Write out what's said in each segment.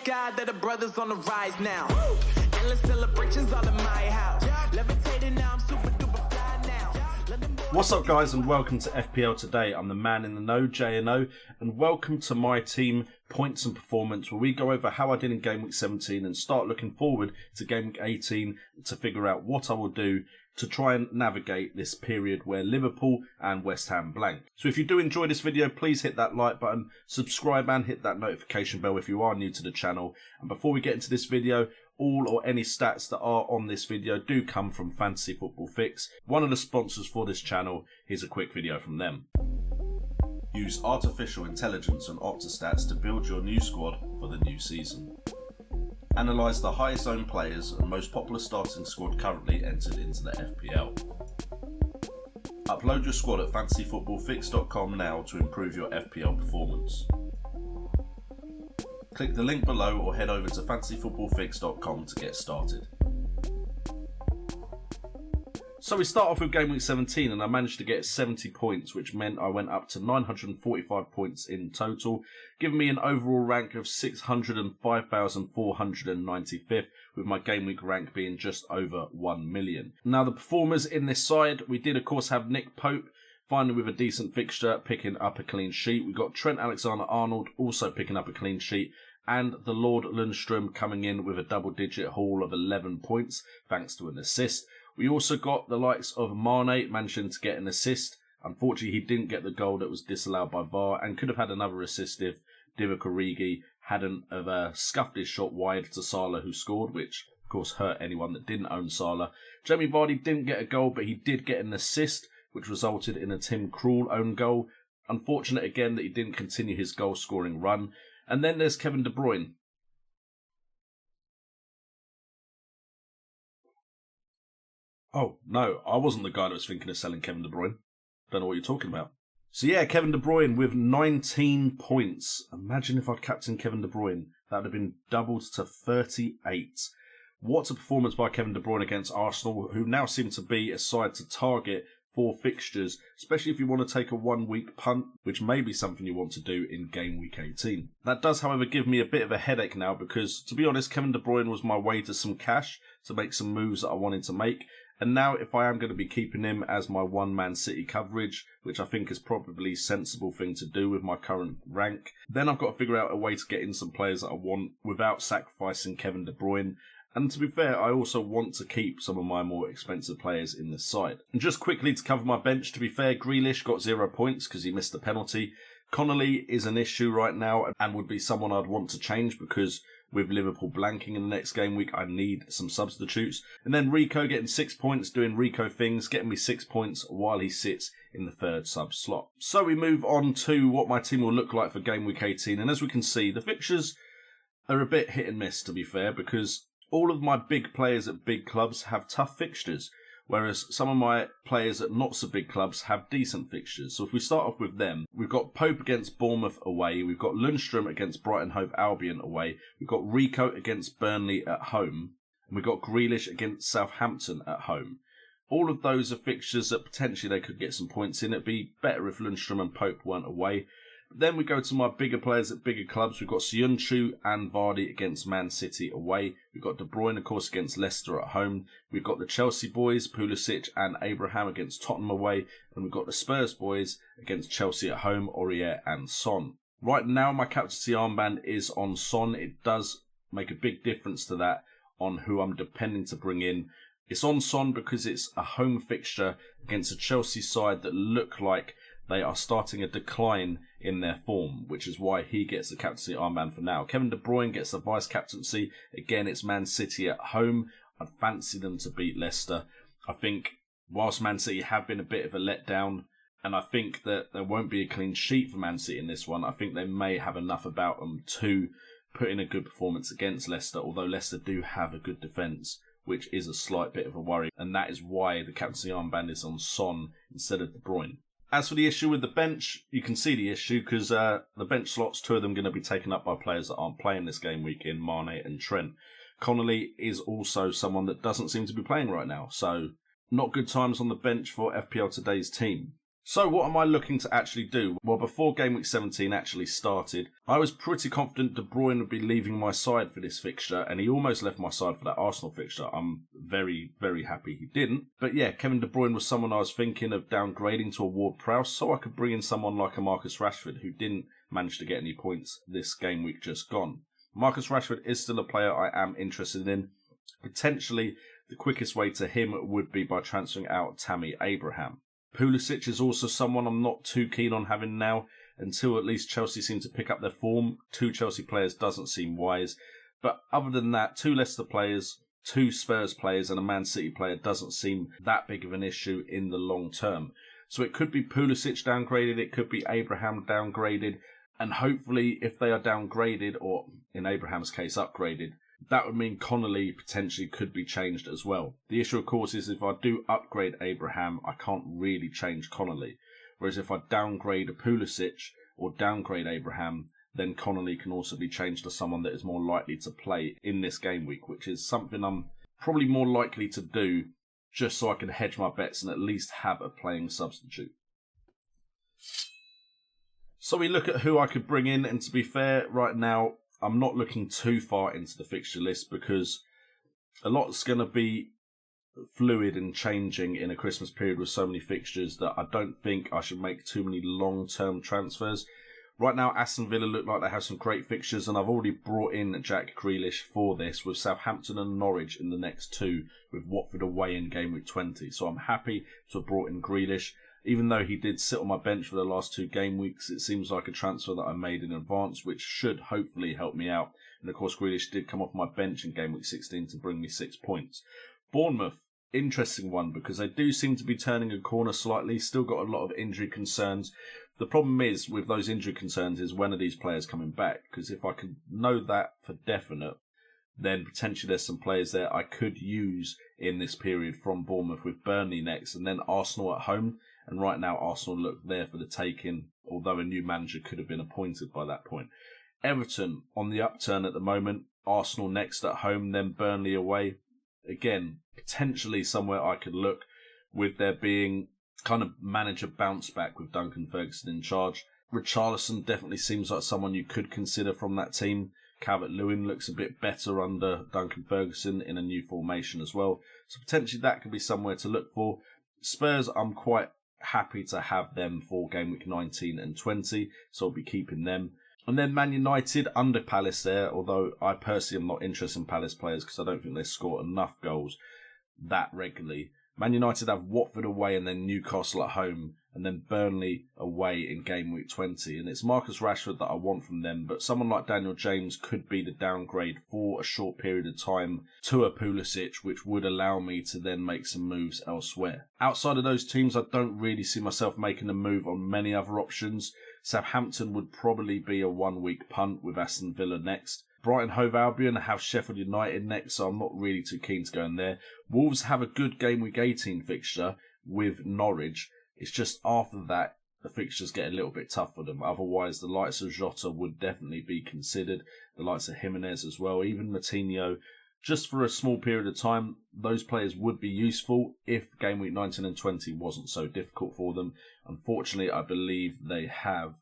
thank God that the brothers on the rise now. Endless celebrations all in my house. Levitating now, I'm super duper fly now. What's up, guys, and welcome to FPL Today. I'm the man in the know, J&O, and welcome to my team Points and Performance, where we go over how I did in Gameweek 17 and start looking forward to Gameweek 18 to figure out what I will do to try and navigate this period where Liverpool and West Ham blank. So if you do enjoy this video, please hit that like button, subscribe and hit that notification bell if you are new to the channel. And before we get into this video, all or any stats that are on this video do come from Fantasy Football Fix, one of the sponsors for this channel. Here's a quick video from them. Use artificial intelligence and Optastats to build your new squad for the new season. Analyse the highest owned players and most popular starting squad currently entered into the FPL. Upload your squad at fantasyfootballfix.com now to improve your FPL performance. Click the link below or head over to fantasyfootballfix.com to get started. So we start off with Game Week 17 and I managed to get 70 points, which meant I went up to 945 points in total, giving me an overall rank of 605,495, with my Game Week rank being just over 1 million. Now the performers in this side, we did of course have Nick Pope, finally with a decent fixture, picking up a clean sheet. We got Trent Alexander-Arnold also picking up a clean sheet, and the Lord Lundstram coming in with a double-digit haul of 11 points, thanks to an assist. We also got the likes of Mane managing to get an assist. Unfortunately, he didn't get the goal that was disallowed by VAR and could have had another assist if Divock Origi hadn't have scuffed his shot wide to Salah, who scored, which of course hurt anyone that didn't own Salah. Jamie Vardy didn't get a goal, but he did get an assist, which resulted in a Tim Krul own goal. Unfortunate again that he didn't continue his goal-scoring run. And then there's Kevin De Bruyne. Oh, no, I wasn't the guy that was thinking of selling Kevin De Bruyne. Don't know what you're talking about. So yeah, Kevin De Bruyne with 19 points. Imagine if I'd captained Kevin De Bruyne. That would have been doubled to 38. What a performance by Kevin De Bruyne against Arsenal, who now seem to be a side to target for fixtures, especially if you want to take a 1 week punt, which may be something you want to do in Game Week 18. That does, however, give me a bit of a headache now because, to be honest, Kevin De Bruyne was my way to some cash to make some moves that I wanted to make. And now if I am going to be keeping him as my one-man City coverage, which I think is probably a sensible thing to do with my current rank, then I've got to figure out a way to get in some players that I want without sacrificing Kevin De Bruyne. And to be fair, I also want to keep some of my more expensive players in this side. And just quickly to cover my bench, to be fair, Grealish got 0 points because he missed the penalty. Connolly is an issue right now and would be someone I'd want to change because with Liverpool blanking in the next game week, I need some substitutes. And then Rico getting 6 points, doing Rico things, getting me 6 points while he sits in the third sub slot. So we move on to what my team will look like for Game Week 18. And as we can see, the fixtures are a bit hit and miss, to be fair, because all of my big players at big clubs have tough fixtures, whereas some of my players at not so big clubs have decent fixtures. So if we start off with them, we've got Pope against Bournemouth away, we've got Lundstram against Brighton Hove Albion away, we've got Rico against Burnley at home, and we've got Grealish against Southampton at home. All of those are fixtures that potentially they could get some points in. It'd be better if Lundstram and Pope weren't away. Then we go to my bigger players at bigger clubs. We've got Söyüncü and Vardy against Man City away. We've got De Bruyne, of course, against Leicester at home. We've got the Chelsea boys, Pulisic and Abraham against Tottenham away. And we've got the Spurs boys against Chelsea at home, Aurier and Son. Right now, my captaincy armband is on Son. It does make a big difference to that on who I'm depending to bring in. It's on Son because it's a home fixture against a Chelsea side that look like they are starting a decline in their form, which is why he gets the captaincy armband for now. Kevin De Bruyne gets the vice captaincy. Again, it's Man City at home. I'd fancy them to beat Leicester. I think whilst Man City have been a bit of a letdown, and I think that there won't be a clean sheet for Man City in this one, I think they may have enough about them to put in a good performance against Leicester, although Leicester do have a good defence, which is a slight bit of a worry, and that is why the captaincy armband is on Son instead of De Bruyne. As for the issue with the bench, you can see the issue because the bench slots, 2 of them going to be taken up by players that aren't playing this game week in Mane and Trent. Connolly is also someone that doesn't seem to be playing right now, so not good times on the bench for FPL Today's team. So what am I looking to actually do? Well, before Game Week 17 actually started, I was pretty confident De Bruyne would be leaving my side for this fixture, and he almost left my side for that Arsenal fixture. I'm very, very happy he didn't. But yeah, Kevin De Bruyne was someone I was thinking of downgrading to a Ward-Prowse, so I could bring in someone like a Marcus Rashford, who didn't manage to get any points this game week just gone. Marcus Rashford is still a player I am interested in. Potentially, the quickest way to him would be by transferring out Tammy Abraham. Pulisic is also someone I'm not too keen on having now, until at least Chelsea seem to pick up their form. 2 Chelsea players doesn't seem wise. But other than that, 2 Leicester players, 2 Spurs players and a Man City player doesn't seem that big of an issue in the long term. So it could be Pulisic downgraded, it could be Abraham downgraded, and hopefully if they are downgraded, or in Abraham's case upgraded, that would mean Connolly potentially could be changed as well. The issue, of course, is if I do upgrade Abraham, I can't really change Connolly. Whereas if I downgrade Pulisic or downgrade Abraham, then Connolly can also be changed to someone that is more likely to play in this game week, which is something I'm probably more likely to do just so I can hedge my bets and at least have a playing substitute. So we look at who I could bring in, and to be fair, right now, I'm not looking too far into the fixture list because a lot's going to be fluid and changing in a Christmas period with so many fixtures that I don't think I should make too many long-term transfers. Right now, Aston Villa look like they have some great fixtures, and I've already brought in Jack Grealish for this, with Southampton and Norwich in the next 2, with Watford away in Game Week 20. So I'm happy to have brought in Grealish. Even though he did sit on my bench for the last 2 game weeks, it seems like a transfer that I made in advance, which should hopefully help me out. And of course, Grealish did come off my bench in Game Week 16 to bring me 6 points. Bournemouth, interesting one, because they do seem to be turning a corner slightly, still got a lot of injury concerns. The problem is, with those injury concerns, is when are these players coming back? Because if I could know that for definite, then potentially there's some players there I could use in this period from Bournemouth, with Burnley next and then Arsenal at home. And right now, Arsenal look there for the taking, although a new manager could have been appointed by that point. Everton on the upturn at the moment. Arsenal next at home, then Burnley away. Again, potentially somewhere I could look, with there being kind of manager bounce back with Duncan Ferguson in charge. Richarlison definitely seems like someone you could consider from that team. Calvert-Lewin looks a bit better under Duncan Ferguson in a new formation as well. So potentially that could be somewhere to look for. Spurs, I'm quite happy to have them for Game Week 19 and 20, so I'll be keeping them. And then Man United under Palace there, although I personally am not interested in Palace players because I don't think they score enough goals that regularly. Man United have Watford away and then Newcastle at home, and then Burnley away in Game Week 20. And it's Marcus Rashford that I want from them, but someone like Daniel James could be the downgrade for a short period of time to a Pulisic, which would allow me to then make some moves elsewhere. Outside of those teams, I don't really see myself making a move on many other options. Southampton would probably be a 1-week punt with Aston Villa next. Brighton Hove Albion have Sheffield United next, so I'm not really too keen to go in there. Wolves have a good Game Week 18 fixture with Norwich. It's just after that, the fixtures get a little bit tough for them. Otherwise, the likes of Jota would definitely be considered. The likes of Jimenez as well, even Moutinho. Just for a small period of time, those players would be useful if Game Week 19 and 20 wasn't so difficult for them. Unfortunately, I believe they have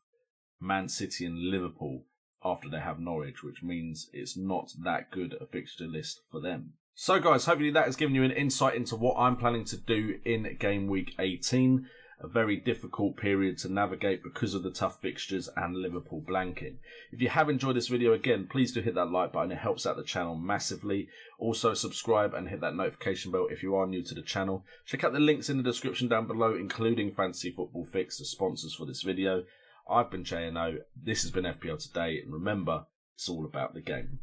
Man City and Liverpool after they have Norwich, which means it's not that good a fixture list for them. So guys, hopefully that has given you an insight into what I'm planning to do in Game Week 18. A very difficult period to navigate because of the tough fixtures and Liverpool blanking. If you have enjoyed this video, again, please do hit that like button. It helps out the channel massively. Also subscribe and hit that notification bell if you are new to the channel. Check out the links in the description down below, including Fantasy Football Fix, the sponsors for this video. I've been JNO, this has been FPL Today, and remember, it's all about the game.